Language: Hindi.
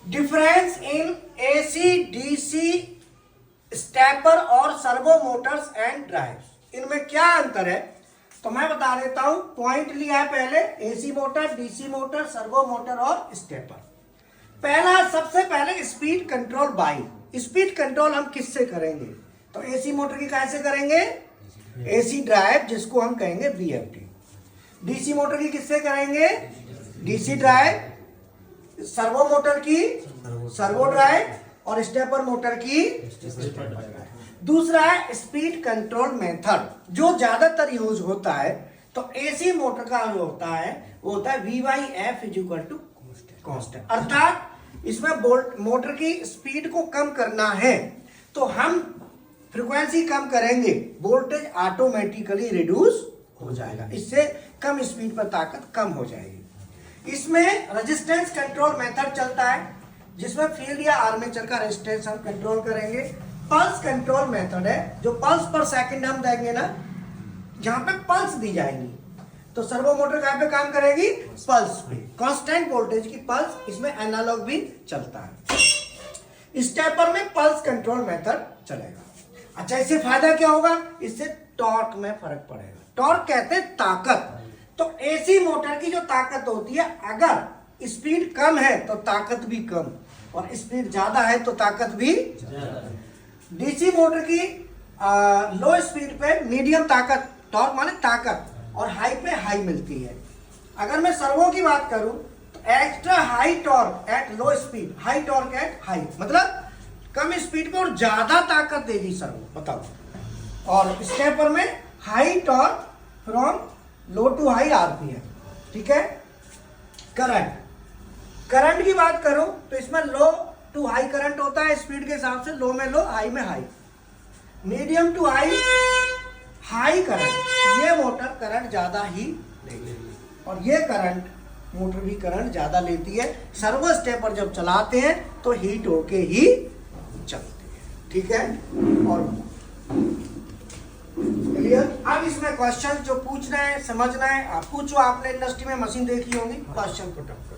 Difference in AC DC stepper और सर्वो मोटर्स एंड ड्राइव्स, इनमें क्या अंतर है तो मैं बता देता हूं। पॉइंट लिया है पहले, AC motor, DC motor, servo motor और स्टेपर। पहला, सबसे पहले speed control bike. Speed control हम किससे करेंगे तो एसी मोटर की कैसे करेंगे, एसी ड्राइव जिसको हम कहेंगे बीएफडी। डीसी मोटर की किससे करेंगे, डीसी ड्राइव। सर्वो मोटर की सर्वो ड्राइव और स्टेपर मोटर की स्टेपर ड्राइव। दूसरा है स्पीड कंट्रोल मेथड, जो ज्यादातर यूज होता है तो एसी मोटर का जो होता है वो होता है VYF इक्वल टू कांस्टेंट। अर्थात इसमें मोटर की स्पीड को कम करना है तो हम फ्रीक्वेंसी कम करेंगे, वोल्टेज ऑटोमेटिकली रिड्यूस हो जाएगा, इससे कम स्पीड पर ताकत कम हो जाएगी। इसमें रेजिस्टेंस कंट्रोल मेथड चलता है जिसमें फील्ड या आर्मेचर का रेजिस्टेंस हम कंट्रोल करेंगे। पल्स कंट्रोल मेथड है, जो पल्स पर सेकंड हम देंगे ना, जहां पे पल्स दी जाएंगी तो सर्वो मोटर कहां पे काम करेगी, पल्स पे, कांस्टेंट वोल्टेज की पल्स। इसमें एनालॉग भी चलता है। स्टेपर में पल्स कंट्रोल मेथड चलेगा। अच्छा, इससे फायदा क्या होगा, इससे टॉर्क में फर्क पड़ेगा। टॉर्क कहते हैं ताकत। तो एसी मोटर की जो ताकत होती है, अगर स्पीड कम है तो ताकत भी कम, और स्पीड ज्यादा है तो ताकत भी ज्यादा। डीसी मोटर की लो स्पीड पे मीडियम ताकत, टॉर्क माने ताकत, और हाई पे हाई मिलती है। अगर मैं सर्वो की बात करूं तो extra high torque at low speed, high torque at high, मतलब कम स्पीड पे और ज्यादा ताकत देगी सर्वो, बताओ। और स्टेपर में high torque from low to high RPM, ठीक है। करंट की बात करूं तो इसमें लो टू हाई करंट होता है स्पीड के हिसाब से, लो में लो, हाई में high. Medium to high current, ये मोटर करंट ज्यादा ही लेगी, और ये करंट मोटर भी करंट ज्यादा लेती है। सर्वो स्टेपर जब चलाते हैं तो हीट होके ही चलती है, ठीक है। और क्लियर। अब इसमें क्वेश्चन जो पूछना है, समझना है, आप पूछो। आपने इंडस्ट्री में मशीन देखी होगी, क्वेश्चन पुट अप करो।